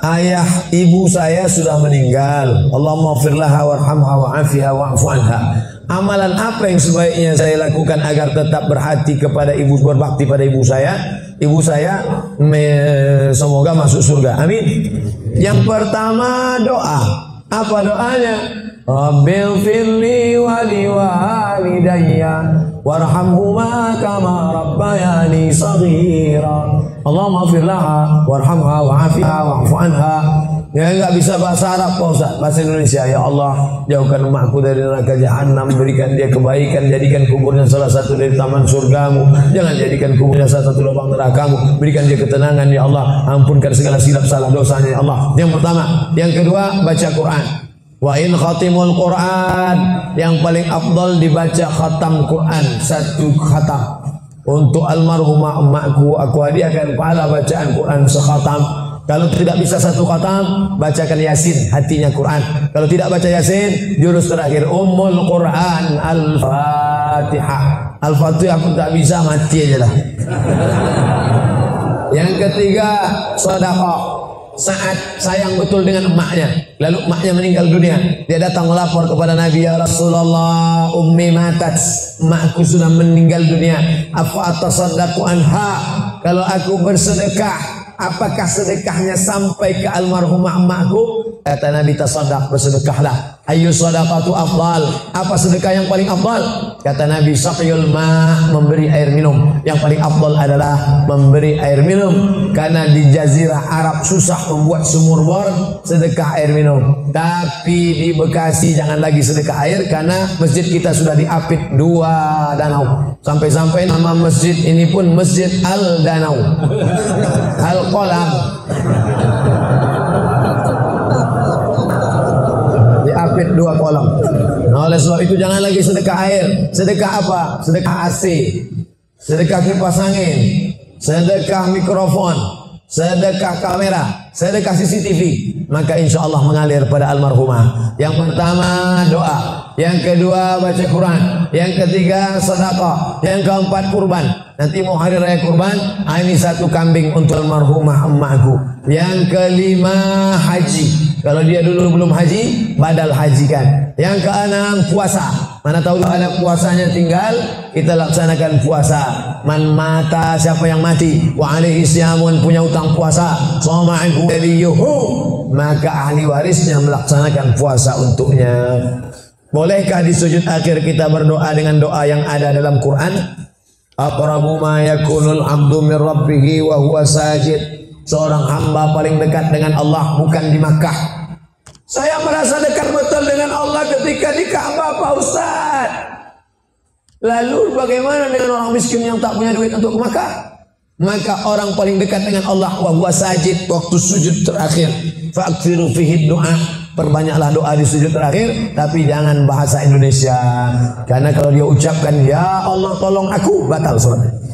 ayah ibu saya sudah meninggal. Allahumma ighfir laha warhamha wa'afiha wa'fu anha. Amalan apa yang sebaiknya saya lakukan agar tetap berhati kepada ibu, berbakti pada ibu saya? Ibu saya semoga masuk surga. Amin. Yang pertama doa. Apa doanya? Rabbil firli wa liwalidayya warhamhuma kama rabbayani shaghira. Allahumma ighfir laha warhamha wa'afiha wa'fu anha. Ya, enggak bisa bahasa Arab Pak Ustaz, bahasa Indonesia. Ya Allah, jauhkan emakku dari neraka jahanam, berikan dia kebaikan, jadikan kuburnya salah satu dari taman surgamu, jangan jadikan kuburnya salah satu lubang nerakamu, berikan dia ketenangan ya Allah, ampunkan segala silap salah dosanya ya Allah. Yang pertama. Yang kedua, baca Quran. Wa in khatimul Quran, yang paling afdal dibaca khatam Quran, satu khatam. Untuk almarhumah emakku, aku hadiahkan pahala bacaan Quran sekhatam. Kalau tidak bisa satu khatam, bacakan Yasin, hatinya Quran. Kalau tidak baca Yasin, jurus terakhir Ummul Quran, Al-Fatihah. Al-Fatihah pun tak bisa, mati aja lah. Yang ketiga, sedekah. Saat sayang betul dengan emaknya, lalu emaknya meninggal dunia, dia datang melapor kepada Nabi, ya Rasulullah, ummi matat, emakku sudah meninggal dunia, apa atasaddaqu anha, kalau aku bersedekah, apakah sedekahnya sampai ke almarhumah emakku? Kata Nabi, tasaddaq, bersedekahlah. Ayu sadaqatu afdal, apa sedekah yang paling afdal? Kata Nabi, saqyul ma', memberi air minum. Yang paling afdal adalah memberi air minum, karena di jazirah Arab susah membuat sumur bor, sedekah air minum. Tapi di Bekasi jangan lagi sedekah air, karena masjid kita sudah diapit 2 danau. Sampai-sampai nama masjid ini pun Masjid Al-Danau, Al-Qolam. Diapit 2 kolam. Nah, oleh sebab itu jangan lagi sedekah air. Sedekah apa? Sedekah AC, sedekah kipas angin, sedekah mikrofon, sedekah kamera, sedekah CCTV. Maka insya Allah mengalir pada almarhumah. Yang pertama doa, yang kedua baca Quran, yang ketiga sedekah, yang keempat kurban. Nanti mau hari raya kurban, ini 1 kambing untuk almarhumah emakku. Yang kelima haji. Kalau dia dulu belum haji, badal hajikan. Yang keenam puasa. Mana tahu ada puasanya tinggal, kita laksanakan puasa. Man mata, siapa yang mati, wa alaihi siyamun, punya utang puasa, soma'anhu waliyuhu, maka ahli warisnya melaksanakan puasa untuknya. Bolehkah di sujud akhir kita berdoa dengan doa yang ada dalam Quran? Aqrabu ma yakunul abdu min rabbih wa huwa sajid. Seorang hamba paling dekat dengan Allah bukan di Makkah. Saya merasa dekat betul dengan Allah ketika di Ka'bah, Pak Ustaz. Lalu bagaimana dengan orang miskin yang tak punya duit untuk ke Makkah? Maka orang paling dekat dengan Allah wa huwa sajid, waktu sujud terakhir. Fa'akthiru fihi du'a, perbanyaklah doa di sujud terakhir, tapi jangan bahasa Indonesia. Karena kalau dia ucapkan ya Allah tolong aku, batal salatnya.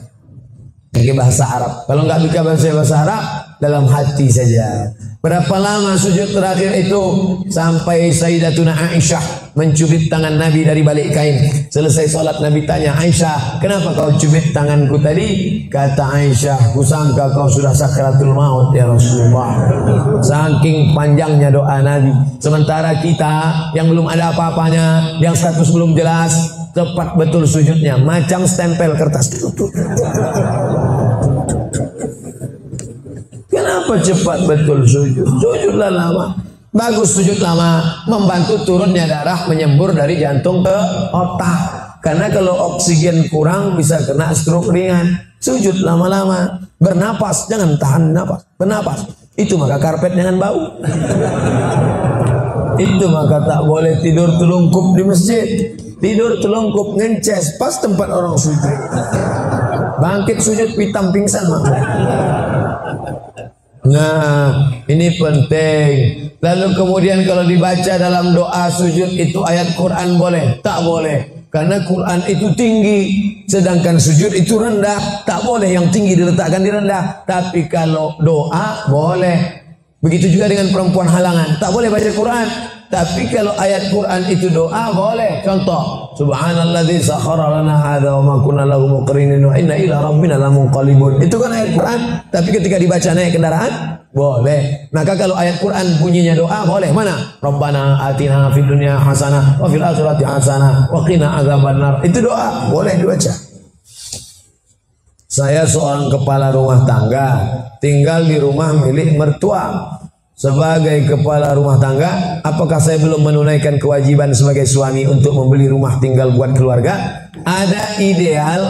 Pakai bahasa Arab. Kalau nggak bisa bahasa Arab, dalam hati saja. Berapa lama sujud terakhir itu? Sampai Sayyidatuna Aisyah mencubit tangan Nabi dari balik kain. Selesai sholat Nabi tanya, Aisyah, kenapa kau cubit tanganku tadi? Kata Aisyah, kusangka kau sudah sakratul maut ya Rasulullah. Saking panjangnya doa Nabi. Sementara kita yang belum ada apa-apanya, yang status belum jelas, tepat betul sujudnya, macam stempel kertas. Kenapa cepat betul sujud? Sujudlah lama. Bagus sujud lama, membantu turunnya darah menyembur dari jantung ke otak. Karena kalau oksigen kurang bisa kena stroke ringan. Sujud lama-lama, bernapas, jangan tahan napas, bernapas. Itu maka karpet jangan bau. Itu maka tak boleh tidur telungkup di masjid. Tidur telungkup ngences pas tempat orang sujud. Bangkit sujud pitam pingsan maka. Nah, ini penting. Lalu kemudian kalau dibaca dalam doa sujud itu ayat Quran boleh? Tak boleh. Karena Quran itu tinggi, sedangkan sujud itu rendah. Tak boleh yang tinggi diletakkan di rendah. Tapi kalau doa boleh. Begitu juga dengan perempuan halangan. Tak boleh baca Quran. Tapi kalau ayat Quran itu doa boleh. Contoh, subhanalladzi sakhkhara lana hadza wa ma kunna lahu muqrinin wa inna ila rabbina lamunqalibun. Itu kan ayat Quran, tapi ketika dibaca naik kendaraan boleh. Maka kalau ayat Quran bunyinya doa boleh. Mana? Rabbana atina fid dunya hasanah wa fil akhirati hasanah wa qina adzabannar. Itu doa, boleh dibaca. Saya seorang kepala rumah tangga, tinggal di rumah milik mertua. Sebagai kepala rumah tangga, apakah saya belum menunaikan kewajiban sebagai suami untuk membeli rumah tinggal buat keluarga? Ada ideal,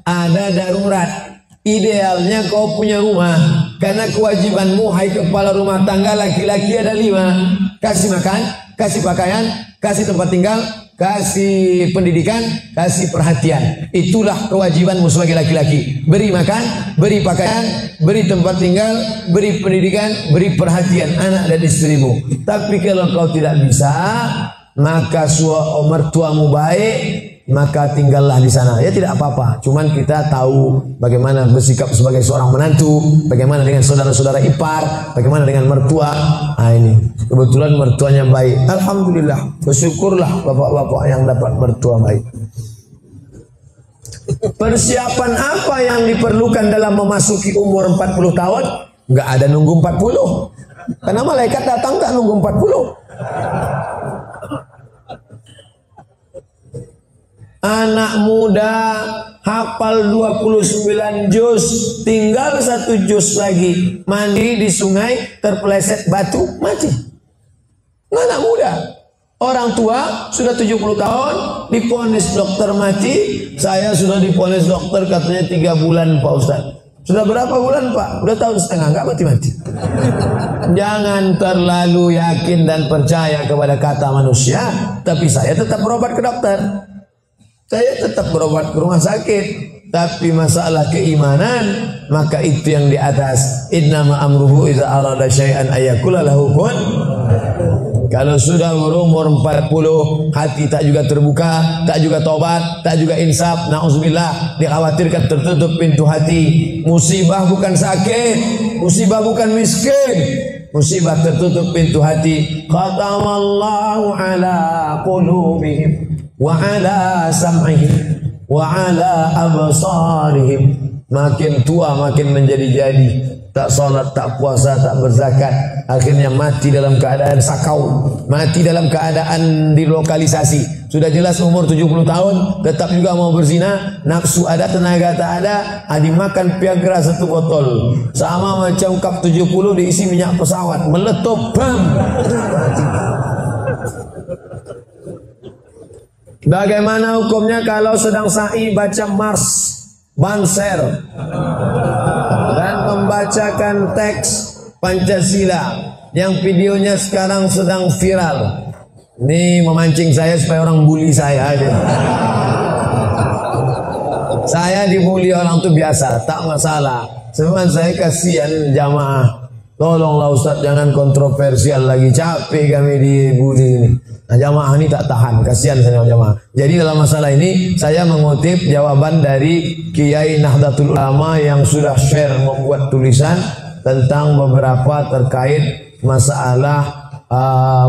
ada darurat. Idealnya kau punya rumah, karena kewajibanmu hai kepala rumah tangga laki-laki ada 5. Kasih makan, kasih pakaian, kasih tempat tinggal, kasih pendidikan, kasih perhatian. Itulah kewajibanmu sebagai laki-laki. Beri makan, beri pakaian, beri tempat tinggal, beri pendidikan, beri perhatian anak dan istrimu. Tapi kalau kau tidak bisa, maka mertuamu baik, maka tinggallah di sana. Ya tidak apa-apa. Cuman kita tahu bagaimana bersikap sebagai seorang menantu, bagaimana dengan saudara-saudara ipar, bagaimana dengan mertua. Nah ini kebetulan mertuanya baik. Alhamdulillah, bersyukurlah bapak-bapak yang dapat mertua baik. Persiapan apa yang diperlukan dalam memasuki umur 40 tahun? Enggak ada nunggu 40. Karena malaikat datang tak nunggu 40. Anak muda hafal 29 juz, tinggal 1 juz lagi, mandi di sungai, terpeleset batu, mati. Anak muda. Orang tua sudah 70 tahun diponis dokter mati. Saya sudah diponis dokter katanya 3 bulan Pak Ustaz. Sudah berapa bulan Pak? Udah tahun setengah, enggak mati-mati. Jangan terlalu yakin dan percaya kepada kata manusia, tapi saya tetap berobat ke dokter. Saya tetap berobat ke rumah sakit, tapi masalah keimanan, maka itu yang di atas. Innama amruhu idza arada syai'an ayyakula lahu kun. Kalau sudah berumur 40, hati tak juga terbuka, tak juga tobat, tak juga insaf, na'udzubillah, dikhawatirkan tertutup pintu hati. Musibah bukan sakit, musibah bukan miskin, musibah tertutup pintu hati. Khatamallahu ala qulubihim wa ala sam'ihim wa ala absarihim. Makin tua makin menjadi-jadi, tak salat, tak puasa, tak berzakat, akhirnya mati dalam keadaan sakau, mati dalam keadaan dilokalisasi. Sudah jelas umur 70 tahun tetap juga mau berzina, nafsu ada, tenaga tak ada, dimakan Viagra 1 botol, sama macam kap 70 diisi minyak pesawat, meletup, bam, mati. Bagaimana hukumnya kalau sedang sa'i baca Mars, Banser, dan membacakan teks Pancasila yang videonya sekarang sedang viral? Ini memancing saya supaya orang bully saya aja. Saya dibully orang itu biasa, tak masalah. Cuman saya kasihan jamaah. Tolonglah Ustaz, jangan kontroversial lagi, capek kami dibully ini. Nah, jamaah ini tak tahan, kasihan sama jamaah. Jadi dalam masalah ini saya mengutip jawaban dari Kiai Nahdlatul Ulama yang sudah share membuat tulisan tentang beberapa terkait masalah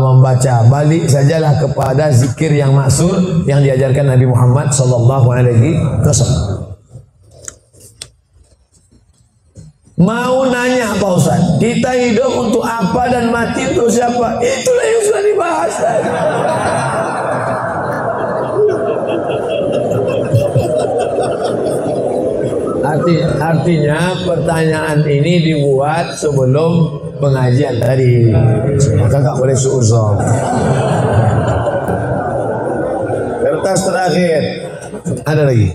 membaca. Balik sajalah kepada zikir yang maksur yang diajarkan Nabi Muhammad sallallahu alaihi wasallam. Mau nanya Pak Ustaz, kita hidup untuk apa dan mati untuk siapa? Itulah yang sudah dibahas tadi. Artinya pertanyaan ini dibuat sebelum pengajian tadi, maka nggak boleh suuzon. Kertas terakhir, ada lagi.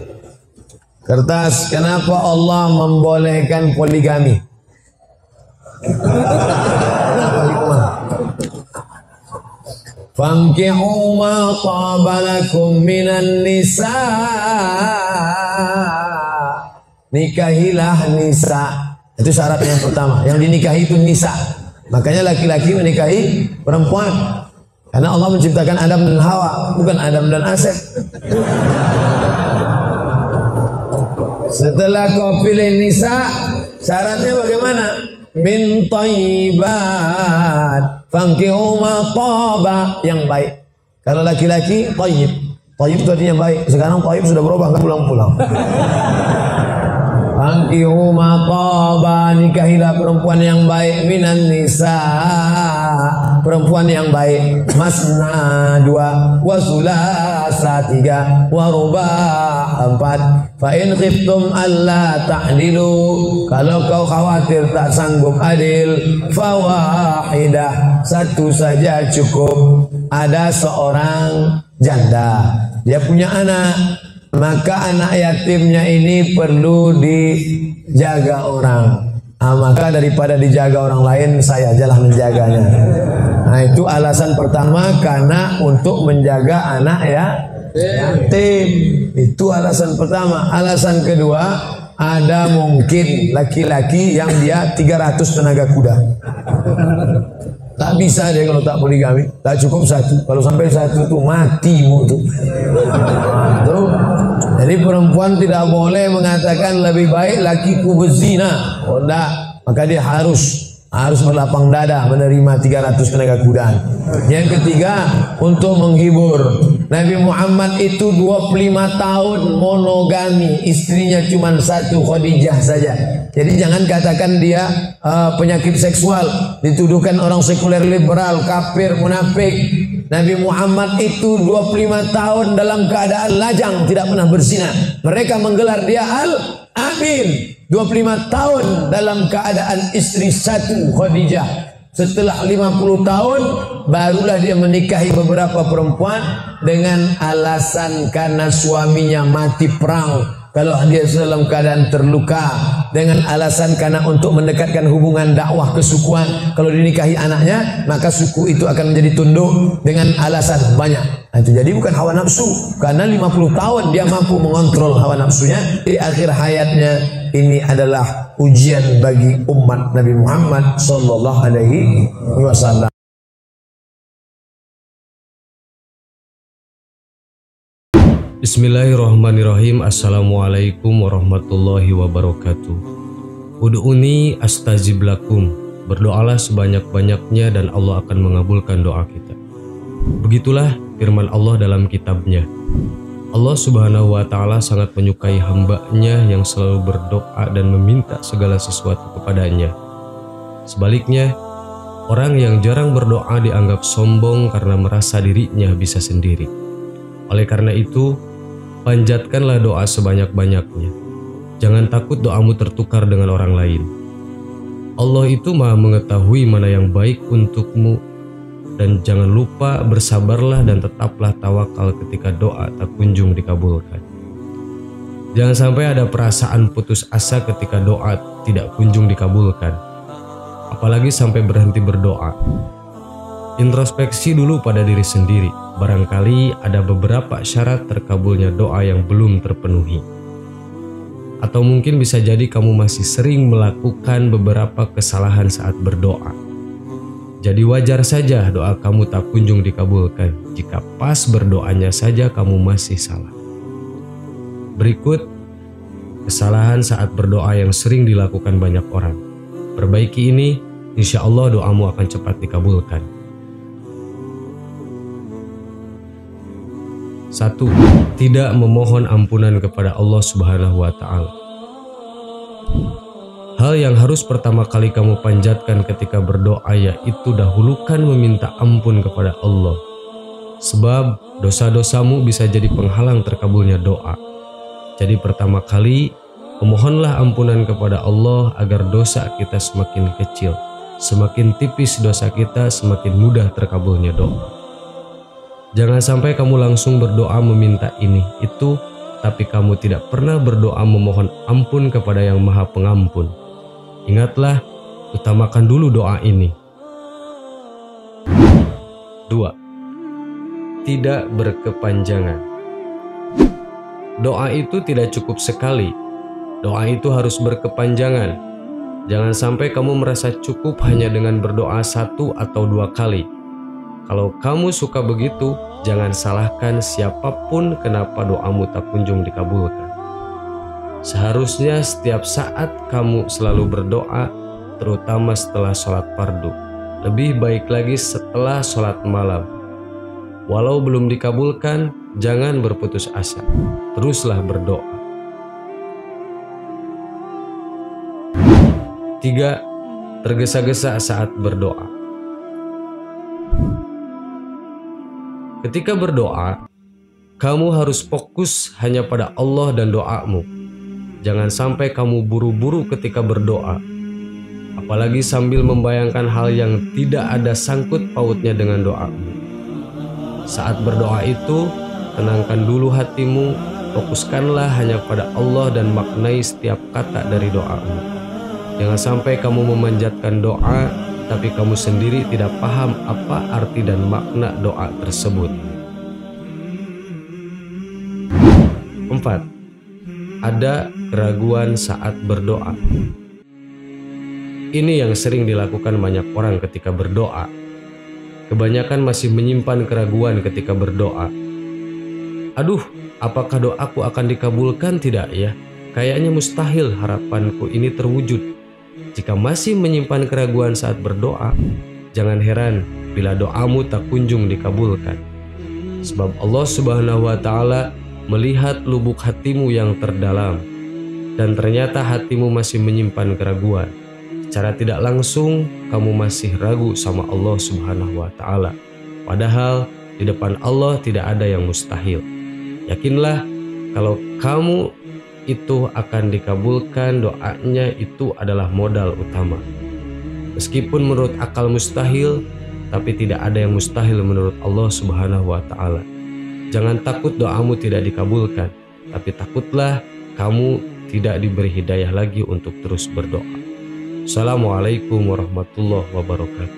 Kertas, kenapa Allah membolehkan poligami? Fankihu ma qabalakum minan nisa. Nikahilah nisa. Itu syarat yang pertama. Yang dinikahi itu nisa. Makanya laki-laki menikahi perempuan. Karena Allah menciptakan Adam dan Hawa, bukan Adam dan Asep. Setelah kau pilih nisa, syaratnya bagaimana? Min thayyibat. Fankihu ma taba, yang baik. Kalau laki-laki thayyib. Thayyib itu artinya baik. Sekarang thayyib sudah berubah, enggak pulang-pulang. Fankihu ma taba, nikahilah perempuan yang baik minan nisa, perempuan yang baik. Masna 2, wa sulasa 3, wa ruba' 4. Fa in khiftum alla ta'dilu, kalau kau khawatir tak sanggup adil, fa wahidah, satu saja cukup. Ada seorang janda, dia punya anak, maka anak yatimnya ini perlu dijaga orang. Maka daripada dijaga orang lain, saya ajalah menjaganya. Nah, itu alasan pertama, karena untuk menjaga anak yatim. Itu alasan pertama. Alasan kedua, ada mungkin laki-laki yang dia 300 tenaga kuda. Tak bisa dia kalau tak poligami, tak cukup satu. Kalau sampai satu tuh matimu tuh. Tuh. Jadi perempuan tidak boleh mengatakan lebih baik lakiku berzina. Oh enggak, maka dia harus berlapang dada menerima 300 tenaga kuda. Yang ketiga, untuk menghibur. Nabi Muhammad itu 25 tahun monogami, istrinya cuma satu, Khadijah saja. Jadi jangan katakan dia penyakit seksual, dituduhkan orang sekuler, liberal, kafir, munafik. Nabi Muhammad itu 25 tahun dalam keadaan lajang, tidak pernah berzina. Mereka menggelar dia Al-Amin. 25 tahun dalam keadaan istri satu, Khadijah. Setelah 50 tahun barulah dia menikahi beberapa perempuan dengan alasan karena suaminya mati perang. Kalau dia dalam keadaan terluka, dengan alasan karena untuk mendekatkan hubungan dakwah kesukuan. Kalau dinikahi anaknya, maka suku itu akan menjadi tunduk, dengan alasan banyak. Nah, itu jadi bukan hawa nafsu, karena 50 tahun dia mampu mengontrol hawa nafsunya. Di akhir hayatnya, ini adalah ujian bagi umat Nabi Muhammad sallallahu alaihi wasallam. Bismillahirrahmanirrahim. Assalamualaikum warahmatullahi wabarakatuh. Ud'uni astajib lakum. Berdoalah sebanyak-banyaknya dan Allah akan mengabulkan doa kita. Begitulah firman Allah dalam kitabnya. Allah subhanahu wa ta'ala sangat menyukai hambanya yang selalu berdoa dan meminta segala sesuatu kepadanya. Sebaliknya, orang yang jarang berdoa dianggap sombong karena merasa dirinya bisa sendiri. Oleh karena itu, panjatkanlah doa sebanyak-banyaknya. Jangan takut doamu tertukar dengan orang lain. Allah itu maha mengetahui mana yang baik untukmu. Dan jangan lupa bersabarlah dan tetaplah tawakal ketika doa tak kunjung dikabulkan. Jangan sampai ada perasaan putus asa ketika doa tidak kunjung dikabulkan. Apalagi sampai berhenti berdoa. Introspeksi dulu pada diri sendiri. Barangkali ada beberapa syarat terkabulnya doa yang belum terpenuhi. Atau mungkin bisa jadi kamu masih sering melakukan beberapa kesalahan saat berdoa. Jadi wajar saja doa kamu tak kunjung dikabulkan jika pas berdoanya saja kamu masih salah. Berikut kesalahan saat berdoa yang sering dilakukan banyak orang. Perbaiki ini, insya Allah doamu akan cepat dikabulkan. 1. Tidak memohon ampunan kepada Allah Subhanahu wa ta'ala. Hal yang harus pertama kali kamu panjatkan ketika berdoa yaitu dahulukan meminta ampun kepada Allah. Sebab dosa-dosamu bisa jadi penghalang terkabulnya doa. Jadi pertama kali, memohonlah ampunan kepada Allah agar dosa kita semakin kecil. Semakin tipis dosa kita, semakin mudah terkabulnya doa. Jangan sampai kamu langsung berdoa meminta ini, itu, tapi kamu tidak pernah berdoa memohon ampun kepada yang Maha Pengampun. Ingatlah, utamakan dulu doa ini. 2. Tidak berkepanjangan. Doa itu tidak cukup sekali. Doa itu harus berkepanjangan. Jangan sampai kamu merasa cukup hanya dengan berdoa 1 atau 2 kali. Kalau kamu suka begitu, jangan salahkan siapapun kenapa doamu tak kunjung dikabulkan. Seharusnya setiap saat kamu selalu berdoa, terutama setelah sholat fardu. Lebih baik lagi setelah sholat malam. Walau belum dikabulkan, jangan berputus asa. Teruslah berdoa. 3. Tergesa-gesa saat berdoa. Ketika berdoa, kamu harus fokus hanya pada Allah dan doamu. Jangan sampai kamu buru-buru ketika berdoa, apalagi sambil membayangkan hal yang tidak ada sangkut pautnya dengan doamu. Saat berdoa itu, tenangkan dulu hatimu, fokuskanlah hanya pada Allah dan maknai setiap kata dari doamu. Jangan sampai kamu memanjatkan doa, tapi kamu sendiri tidak paham apa arti dan makna doa tersebut. 4. Ada keraguan saat berdoa. Ini yang sering dilakukan banyak orang ketika berdoa. Kebanyakan masih menyimpan keraguan ketika berdoa. Aduh, apakah doaku akan dikabulkan tidak ya? Kayaknya mustahil harapanku ini terwujud. Jika masih menyimpan keraguan saat berdoa, jangan heran bila doamu tak kunjung dikabulkan. Sebab Allah Subhanahu wa Ta'ala melihat lubuk hatimu yang terdalam, dan ternyata hatimu masih menyimpan keraguan. Secara tidak langsung kamu masih ragu sama Allah Subhanahu wa Ta'ala. Padahal di depan Allah tidak ada yang mustahil. Yakinlah kalau kamu itu akan dikabulkan, doanya itu adalah modal utama. Meskipun menurut akal mustahil, tapi tidak ada yang mustahil menurut Allah Subhanahu wa Ta'ala. Jangan takut doamu tidak dikabulkan, tapi takutlah kamu tidak diberi hidayah lagi untuk terus berdoa. Assalamualaikum warahmatullahi wabarakatuh.